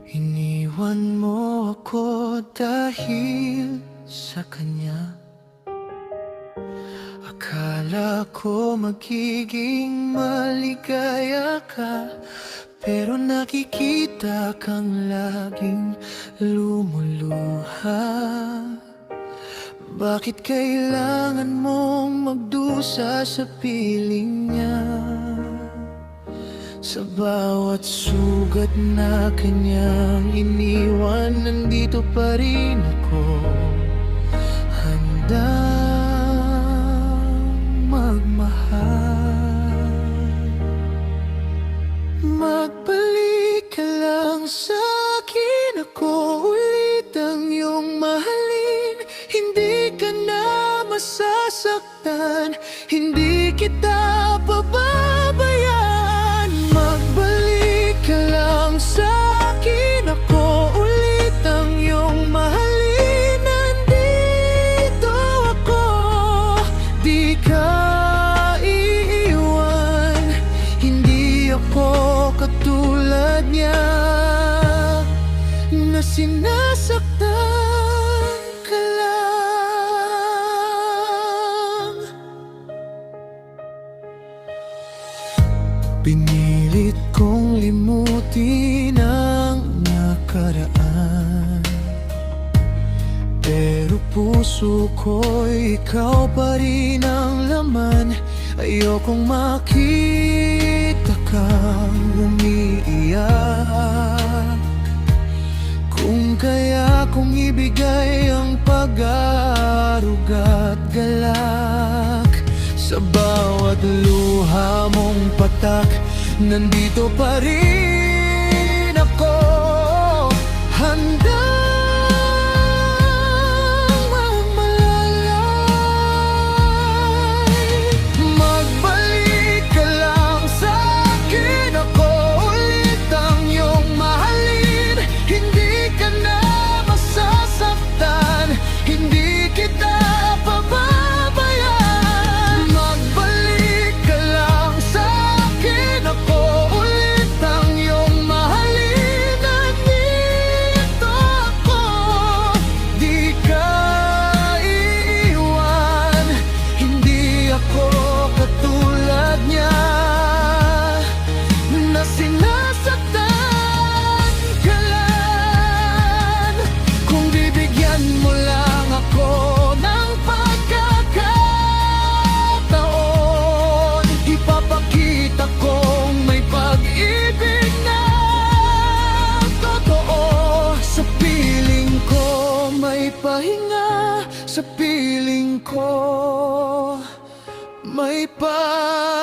Iniwan mo ako dahil sa kanya. Akala ko magiging maligaya ka, pero nakikita kang laging lumuluha. Bakit kailangan mong magdusa sa piling niya? Sa bawat sugat na kanyang iniwan, nandito pa rin ako, handang magmahal. Magbalik ka lang sa'kin, ako ulit ang iyong mahalin. Hindi ka na masasaktan, hindi kita pababayaan. Magbalik ka lang sa'kin, ako ulit ang iyong mahalin. Nandito ako, di ka iiwan. Hindi ako katulad niya na sinasaktan ka lang. Pinilit kong limutin ang nakaraan, pero puso ko'y ikaw pa rin ang laman. Ayokong makita kang umiiyak. Kung kaya kong ibigay ang pag-aaruga't galak, sa bawat luha mong patak, nandito pa rin ako, handang magmalalay. Magbalik ka lang sa'kin, ako ulit ang iyong mahalin. Hindi ka na masasaktan, hindi kita pababayaan. Magbalik ka lang sa'kin, ako ulit ang iyong mahalin. Nandito ako, di ka iiwan. Hindi ako katulad niya na sinasaktan ka lang. Kung bibigyan mo lang ako ng pagkakataon, ipapakita kong may pag-ibig na totoo. Sa piling ko may pahinga, sa piling ko may pag